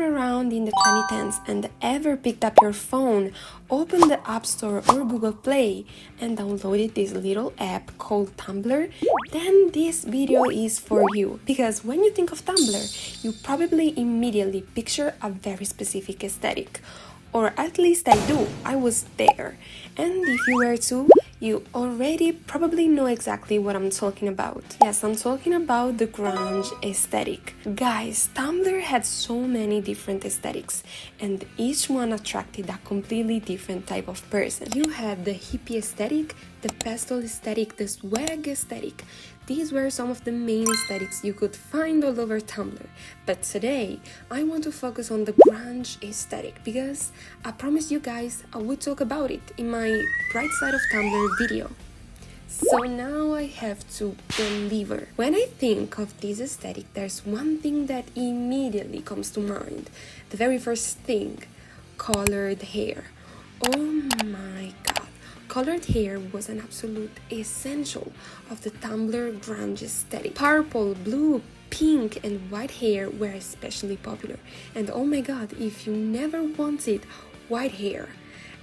were around in the 2010s and ever picked up your phone, opened the App Store or Google Play and downloaded this little app called Tumblr, then this video is for you. Because when you think of Tumblr, you probably immediately picture a very specific aesthetic. Or at least I do, I was there. And if you were too, you already probably know exactly what I'm talking about. Yes, I'm talking about the grunge aesthetic. Guys, Tumblr had so many different aesthetics, and each one attracted a completely different type of person. You had the hippie aesthetic, the pastel aesthetic, the swag aesthetic. These were some of the main aesthetics you could find all over Tumblr. But today, I want to focus on the grunge aesthetic because I promised you guys I would talk about it in my Bright Side of Tumblr video. So now I have to deliver. When I think of this aesthetic, there's one thing that immediately comes to mind. The very first thing, colored hair. Oh my god. Colored hair was an absolute essential of the Tumblr grunge aesthetic. Purple, blue, pink and white hair were especially popular. And oh my god, if you never wanted white hair,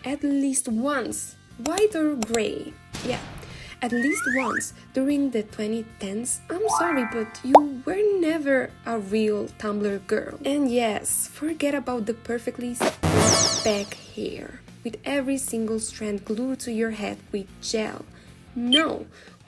at least once, white or gray, yeah, at least once during the 2010s, I'm sorry, but you were never a real Tumblr girl. And yes, forget about the perfectly back hair with every single strand glued to your head with gel. No,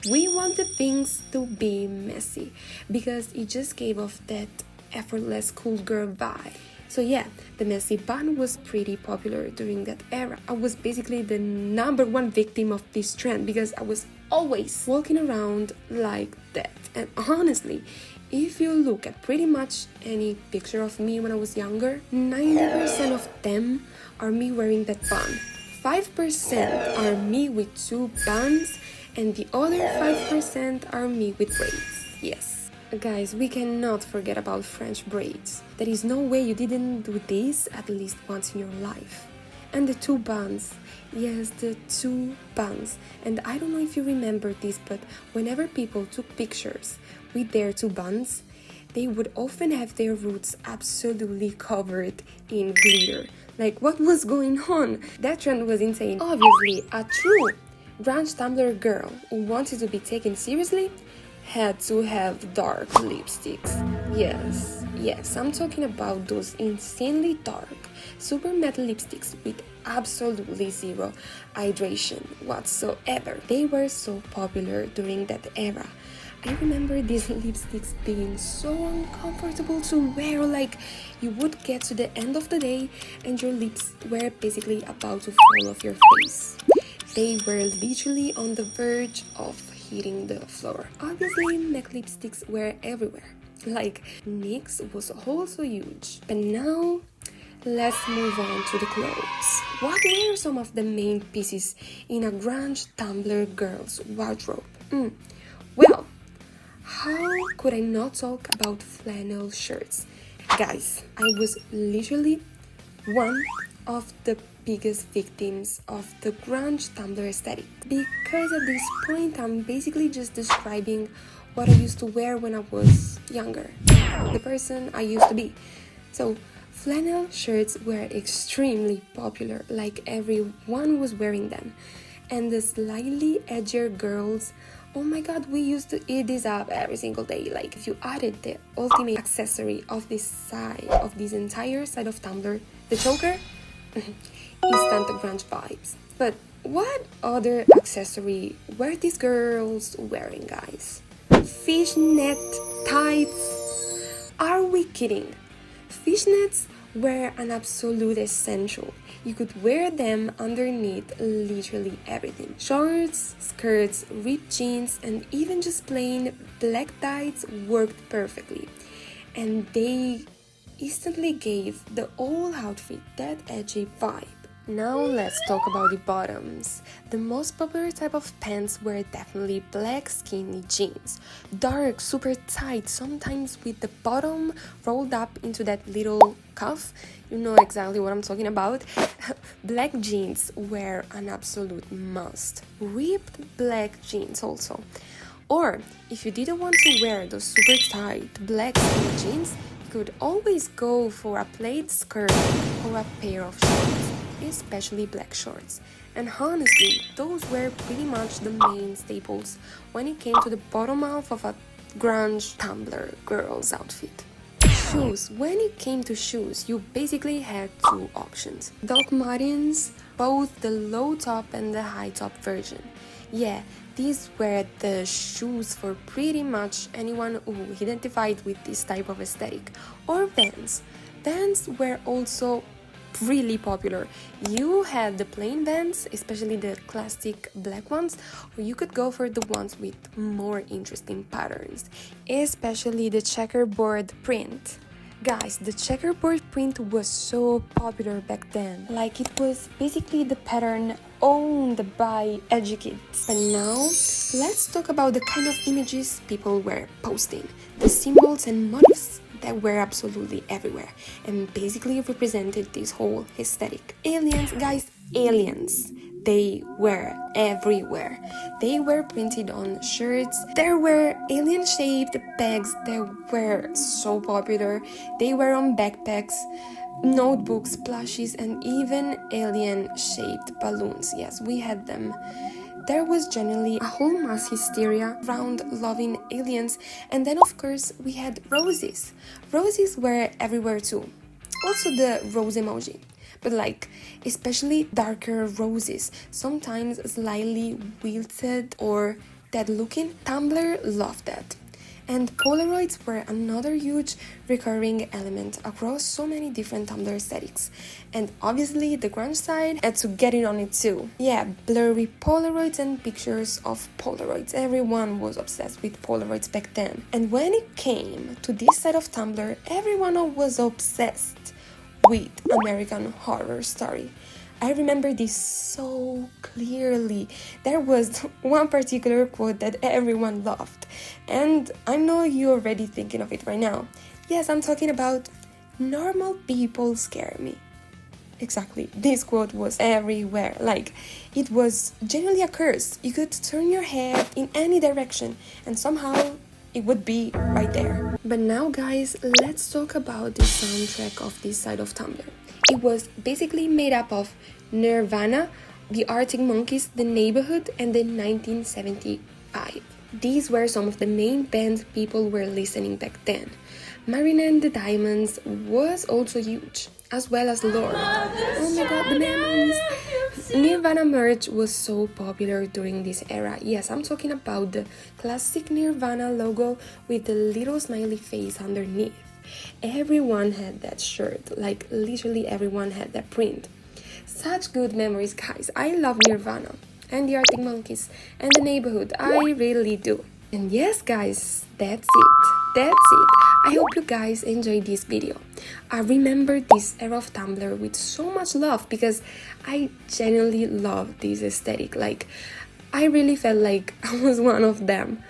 we wanted things to be messy because it just gave off that effortless cool girl vibe. So yeah, the messy bun was pretty popular during that era. I was basically the #1 victim of this trend because I was always walking around like that. And honestly, if you look at pretty much any picture of me when I was younger, 90% of them are me wearing that bun. 5% are me with 2 buns, and the other 5% are me with braids. Yes. Guys, we cannot forget about French braids. There is no way you didn't do this at least once in your life. And the 2 buns. Yes, the 2 buns. And I don't know if you remember this, but whenever people took pictures with their 2 buns, they would often have their roots absolutely covered in glitter. Like, what was going on? That trend was insane. Obviously, a true grunge Tumblr girl who wanted to be taken seriously had to have dark lipsticks. Yes, I'm talking about those insanely dark, super matte lipsticks with absolutely zero hydration whatsoever. They were so popular during that era. I remember these lipsticks being so uncomfortable to wear, like you would get to the end of the day and your lips were basically about to fall off your face. They were literally on the verge of hitting the floor. Obviously, MAC lipsticks were everywhere. Like, NYX was also huge. But now, let's move on to the clothes. What were some of the main pieces in a grunge Tumblr girl's wardrobe? Well, how could I not talk about flannel shirts? Guys, I was literally one of the biggest victims of the grunge Tumblr aesthetic. Because at this point, I'm basically just describing what I used to wear when I was younger. The person I used to be. So, flannel shirts were extremely popular, like everyone was wearing them. And the slightly edgier girls, oh my god, we used to eat this up every single day. Like, if you added the ultimate accessory of this side, of this entire side of Tumblr, the choker, instant grunge vibes. But what other accessory were these girls wearing, guys? Fishnet tights? Are we kidding? Fishnets were an absolute essential. You could wear them underneath literally everything. Shorts, skirts, ripped jeans, and even just plain black tights worked perfectly. And they instantly gave the whole outfit that edgy vibe. Now let's talk about the bottoms. The most popular type of pants were definitely black skinny jeans. Dark, super tight, sometimes with the bottom rolled up into that little cuff. You know exactly what I'm talking about. Black jeans were an absolute must. Ripped black jeans also. Or if you didn't want to wear those super tight black skinny jeans, you could always go for a plaid skirt or a pair of shorts, especially black shorts. And honestly, those were pretty much the main staples when it came to the bottom half of a grunge Tumblr girl's outfit. Shoes. When it came to shoes, you basically had two options. Doc Martens, both the low top and the high top version. Yeah, these were the shoes for pretty much anyone who identified with this type of aesthetic. Or Vans. Vans were also really popular. You had the plain Vans, especially the classic black ones, or you could go for the ones with more interesting patterns, especially the checkerboard print. Guys, the checkerboard print was so popular back then. Like, it was basically the pattern owned by edgy kids. But now, let's talk about the kind of images people were posting. The symbols and motifs that were absolutely everywhere and basically represented this whole aesthetic. Aliens, guys, aliens. They were everywhere. They were printed on shirts. There were alien-shaped bags that were so popular. They were on backpacks, notebooks, plushies, and even alien-shaped balloons. Yes, we had them. There was generally a whole mass hysteria around loving aliens, and then of course we had roses. Roses were everywhere too. Also the rose emoji. But like, especially darker roses, sometimes slightly wilted or dead looking. Tumblr loved that. And Polaroids were another huge recurring element across so many different Tumblr aesthetics. And obviously the grunge side had to get in on it too. Yeah, blurry Polaroids and pictures of Polaroids. Everyone was obsessed with Polaroids back then. And when it came to this side of Tumblr, everyone was obsessed with American Horror Story. I remember this so clearly. There was one particular quote that everyone loved, and I know you're already thinking of it right now. Yes, I'm talking about "Normal people scare me." Exactly, this quote was everywhere. Like, it was genuinely a curse. You could turn your head in any direction and somehow it would be right there. But now, guys, let's talk about the soundtrack of this side of Tumblr. It was basically made up of Nirvana, the Arctic Monkeys, The Neighborhood, and the 1975. These were some of the main bands people were listening back then. Marina and the Diamonds was also huge, as well as Lord. Oh my god, the memories! Nirvana merch was so popular during this era. Yes, I'm talking about the classic Nirvana logo with the little smiley face underneath. Everyone had that shirt, like literally everyone had that print. Such good memories, guys. I love Nirvana and the Arctic Monkeys and The Neighborhood. I really do. And yes, guys, that's it. I hope you guys enjoyed this video. I remember this era of Tumblr with so much love because I genuinely love this aesthetic. Like, I really felt like I was one of them.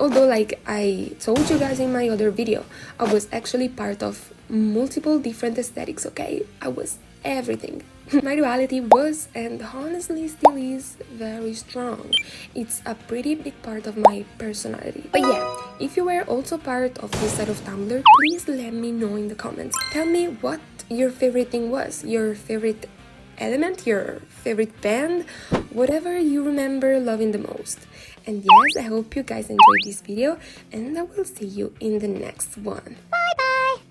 Although, like I told you guys in my other video, I was actually part of multiple different aesthetics, okay? I was everything. My duality was, and honestly still is, very strong. It's a pretty big part of my personality. But yeah, if you were also part of this side of Tumblr, please let me know in the comments. Tell me what your favorite thing was, your favorite element, your favorite band, whatever you remember loving the most. And yes, I hope you guys enjoyed this video, and I will see you in the next one. Bye bye!